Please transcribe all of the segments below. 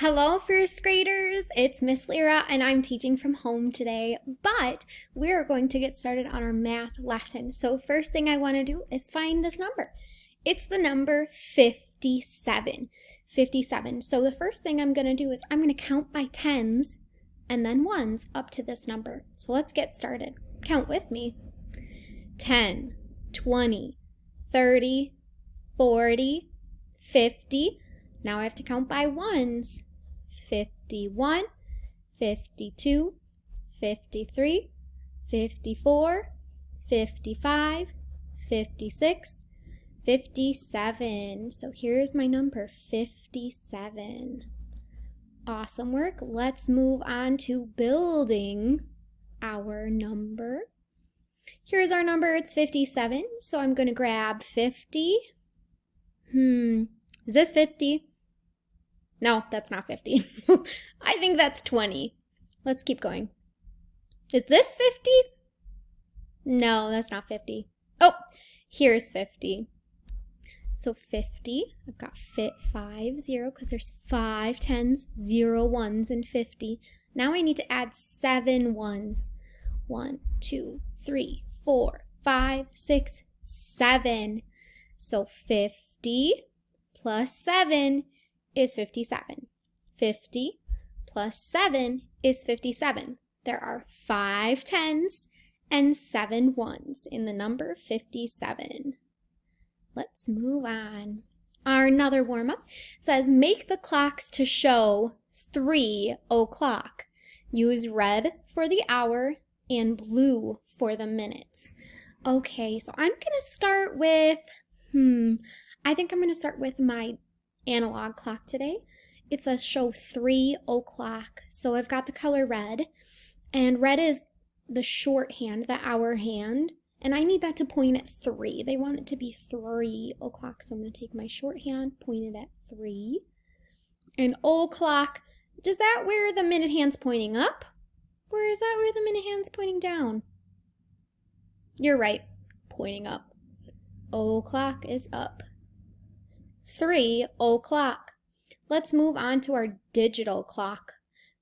Hello, first graders. It's Miss Lyra, and I'm teaching from home today, but we're going to get started on our math lesson. So first thing I want to do is find this number. It's the number 57. 57. So the first thing I'm going to do is I'm going to count my tens and then ones up to this number. So let's get started. Count with me. 10, 20, 30, 40, 50. Now I have to count by ones. 51, 52, 53, 54, 55, 56, 57. So here's my number, 57. Awesome work. Let's move on to building our number. Here's our number, it's 57. So I'm going to grab 50. Is this 50? No, that's not 50. I think that's 20. Let's keep going. Is this 50? No, that's not 50. Oh, here's 50. So 50, I've got 5, 0, because there's 5 tens, 0 ones, and 50. Now I need to add 7 ones. 1, 2, 3, 4, 5, 6, 7. So 50 plus 7 is 57. 50 plus 7 is 57. There are 5 tens and 7 ones in the number 57. Let's move on. Our another warm-up says make the clocks to show 3 o'clock. Use red for the hour and blue for the minutes. Okay, so I'm going to start with, I think I'm going to start with my analog clock today. It says show 3 o'clock. So I've got the color red, and red is the shorthand, the hour hand, and I need that to point at 3. They want it to be 3 o'clock, so I'm going to take my shorthand, point it at 3. And o'clock, is that where the minute hand's pointing up? Or is that where the minute hand's pointing down? You're right, pointing up. O'clock is up. 3 o'clock. Let's move on to our digital clock.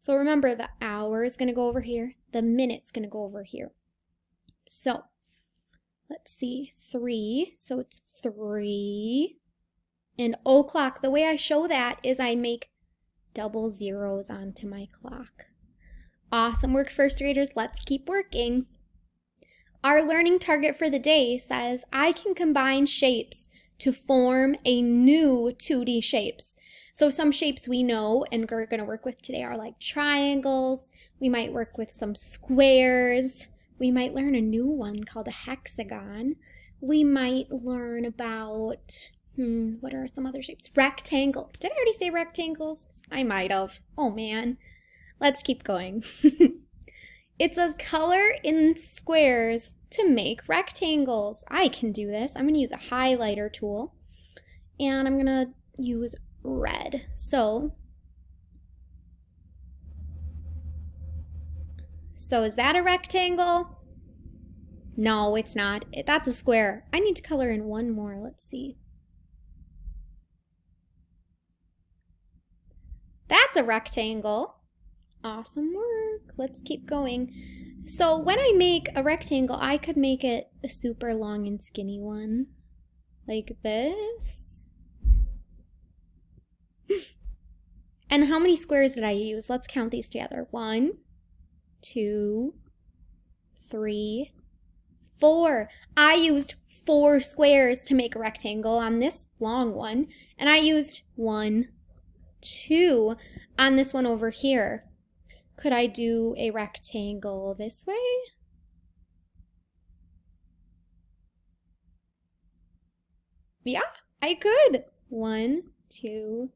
So remember, the hour is going to go over here. The minute's going to go over here. So let's see, 3. So it's 3. And o'clock, the way I show that is I make double zeros onto my clock. Awesome work, first graders. Let's keep working. Our learning target for the day says I can combine shapes to form a new 2D shapes. So some shapes we know and we're going to work with today are like triangles. We might work with some squares. We might learn a new one called a hexagon. We might learn about, what are some other shapes? Rectangle. Did I already say rectangles? I might have. Oh man. Let's keep going. It says color in squares to make rectangles. I can do this. I'm going to use a highlighter tool, and I'm going to use red. So is that a rectangle? No, it's not. That's a square. I need to color in one more. Let's see. That's a rectangle. Awesome work. Let's keep going. So when I make a rectangle, I could make it a super long and skinny one. Like this. And how many squares did I use? Let's count these together. 1, 2, 3, 4. I used 4 squares to make a rectangle on this long one. And I used 1, 2 on this one over here. Could I do a rectangle this way? Yeah, I could. 1, 2,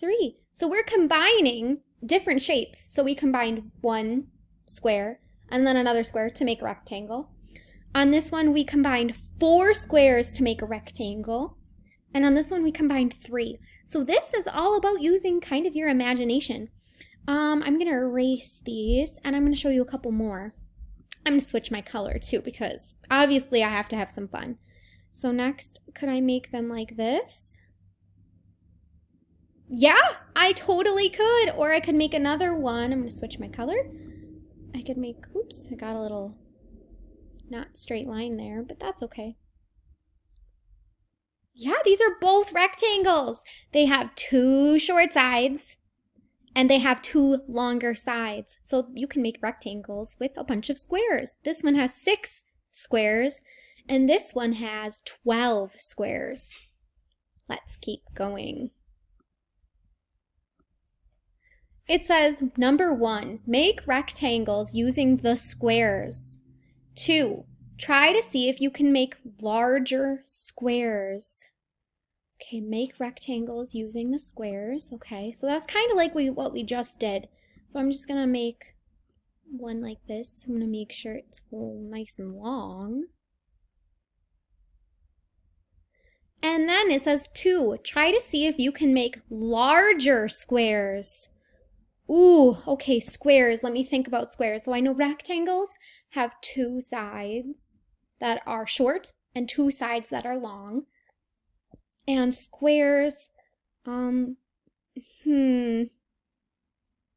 3. So we're combining different shapes. So we combined 1 square and then another square to make a rectangle. On this one, we combined 4 squares to make a rectangle. And on this one, we combined 3. So this is all about using kind of your imagination. I'm going to erase these, and I'm going to show you a couple more. I'm going to switch my color, too, because obviously I have to have some fun. So next, could I make them like this? Yeah, I totally could. Or I could make another one. I'm going to switch my color. I could make, oops, I got a little not straight line there, but that's okay. Yeah, these are both rectangles. They have 2 short sides and they have 2 longer sides. So you can make rectangles with a bunch of squares. This one has 6 squares and this one has 12 squares. Let's keep going. It says, number 1, make rectangles using the squares. 2, try to see if you can make larger squares. Okay, make rectangles using the squares. Okay, so that's kind of like what we just did. So I'm just going to make one like this. I'm going to make sure it's a little nice and long. And then it says 2, try to see if you can make larger squares. Ooh, okay, squares. Let me think about squares. So I know rectangles have 2 sides that are short and 2 sides that are long. And squares,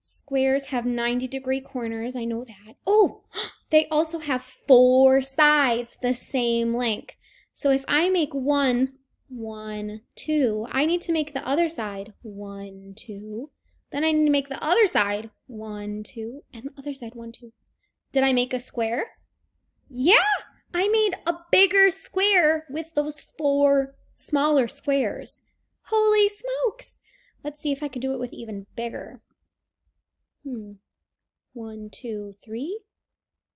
squares have 90-degree corners. I know that. Oh, they also have 4 sides the same length. So if I make 1, 1, 2, I need to make the other side 1, 2. Then I need to make the other side 1, 2, and the other side 1, 2. Did I make a square? Yeah, I made a bigger square with those 4 smaller squares. Holy smokes! Let's see if I can do it with even bigger. 1, 2, 3.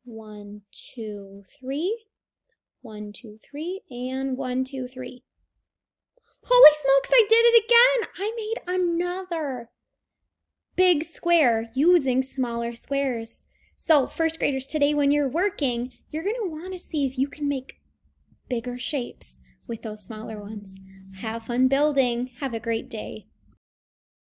1, 2, 3. 1, 2, 3, and 1, 2, 3. Holy smokes, I did it again! I made another big square using smaller squares. So first graders, today when you're working, you're going to want to see if you can make bigger shapes with those smaller ones. Have fun building. Have a great day.